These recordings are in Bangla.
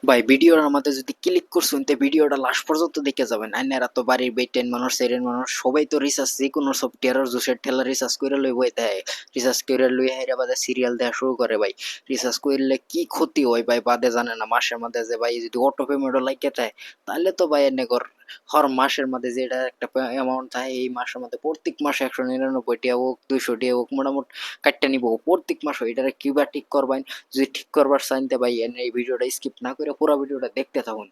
ভাই ভিডিওর মধ্যে যদি ক্লিক করছেন তো ভিডিওটা লাস্ট পর্যন্ত দেখে যাবেন। আইনারা তো বাড়ির বেটেন মানুষ সেরেন মানুষ সবাই তো রিসার্চ যে কোনো সফটওয়্যারের জোসের ঠেলা রিসার্চ করে লই বই দেয়। রিসার্চ করে লই হাইরা বাদে সিরিয়াল দেওয়া শুরু করে ভাই। রিসার্চ করলে কি ক্ষতি হয় ভাই বাদে জানে না। মাসের মধ্যে যে ভাই যদি অটো পেমেন্টও লাগে দেয় তাহলে তো ভাই এনে কর হর মাসের মধ্যে যেটা একটা অ্যামাউন্ট থাকে এই মাসের মধ্যে প্রত্যেক মাসে 199 হোক 200 হোক মোটামুটি কাটটা নিব প্রত্যেক মাসে এটারে কিবা ঠিক করবেন। যদি ঠিক করবার চাইতে ভাই এনে এই ভিডিওটা স্কিপ না করে পুরো ভিডিওটা দেখতে থাকুন।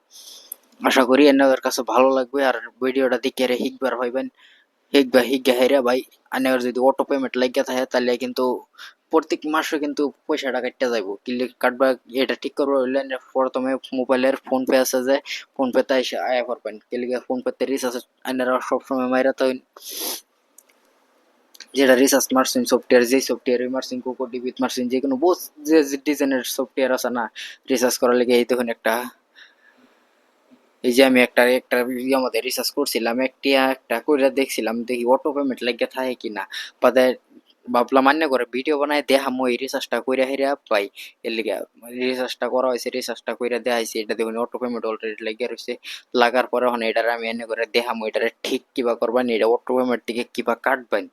আশা করি এনাদের কাছে ভালো লাগবে আর ভিডিওটা দেখে শিখবার হইবেন। শিখবা শিখা হেরা ভাই আনার যদি অটো পেমেন্ট লাগিয়ে থাকে তাহলে কিন্তু প্রত্যেক মাসে কিন্তু পয়সাটা কাটতে যাইব ক্লিক কাটবা। এটা ঠিক করবো হইলে প্রথমে মোবাইলের ফোন পে আছে যে ফোন পেতে এসে আয়া করবেন ক্লিক ফোন পেতে রিচার্জ আনারা সবসময় মাইরা তো যেটা রিসার্চ মার্সিন সফটওয়্যার যেই সফটওয়্যার মার্সিন কোকো ডিবিট মার্সিন যে কোনো বহুত যে ডিজাইনের সফটওয়্যার আছে না রিসার্চ করার লেগে এই দেখুন একটা এই যে আমি একটা একটা আমাদের রিসার্চ করছিলাম একটা কইরা দেখছিলাম দেখি অটো পেমেন্ট লাগিয়ে থাকে কিনা বাদে ভাবলাম মান্য করে ভিডিও বানায় দেখামো এই রিসার্চটা কইরা হেরা পাই এর লিগে রিসার্চটা করা হয়েছে রিসার্চটা কইরা দেখাইছি এটা দেখুন অটো পেমেন্ট অলরেডি লাগিয়ে রয়েছে লাগার পরে হন এটার আমি এনে করে দেখামো এটারে ঠিক কিবা করবেন এটা অটো পেমেন্ট থেকে কিবা কাটবেন।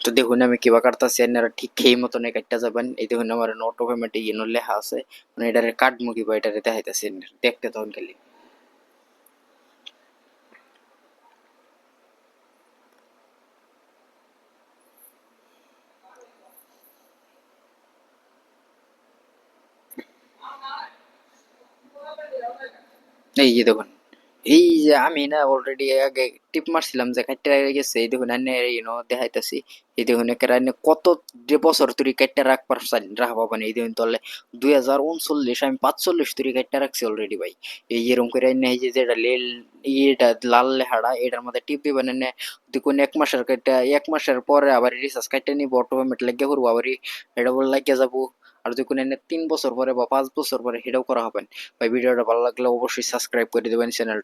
তো দেখুন আমি কিবা কাটতাছি আপনারা ঠিক সেই মতন কাটতে যাবেন। এই দেখুন আমার অটো পেমেন্ট ইনো লেখা আছে মানে এটারে কাটমু কিবা এটারে দেখাইতাছি দেখতে তখন খালি। এই যে দেখুন এই যে আমি না অলরেডি আগে টিপ মারছিলাম যে কাটতে গেছে এই দেখুন আনে দেখাইতাছি। এই দেখুন একেবারে আনে কত যে বছর তুই কাটতে রাখ পারছেন রাখবা মানে এই দেখুন তাহলে 2039 আমি 45 তুই কাটতে রাখছি অলরেডি ভাই। এই এরকম করে আনে এই যে যেটা লেল এটা লাল লেহাড়া এটার মধ্যে টিপ দিবেন এনে দেখুন 1 মাসের কাটটা 1 মাসের পরে আবার রিচার্জ কাটতে নিব অটোমেটিক লাগিয়ে করবো আবার এটা বলে লাগিয়ে যাবো। আর দেখুন এনে 3 বছর পরে বা 5 বছর পরে সেটাও করা হবে। ভাই ভিডিওটা ভালো লাগলে অবশ্যই সাবস্ক্রাইব করে দেবেন চ্যানেলটা।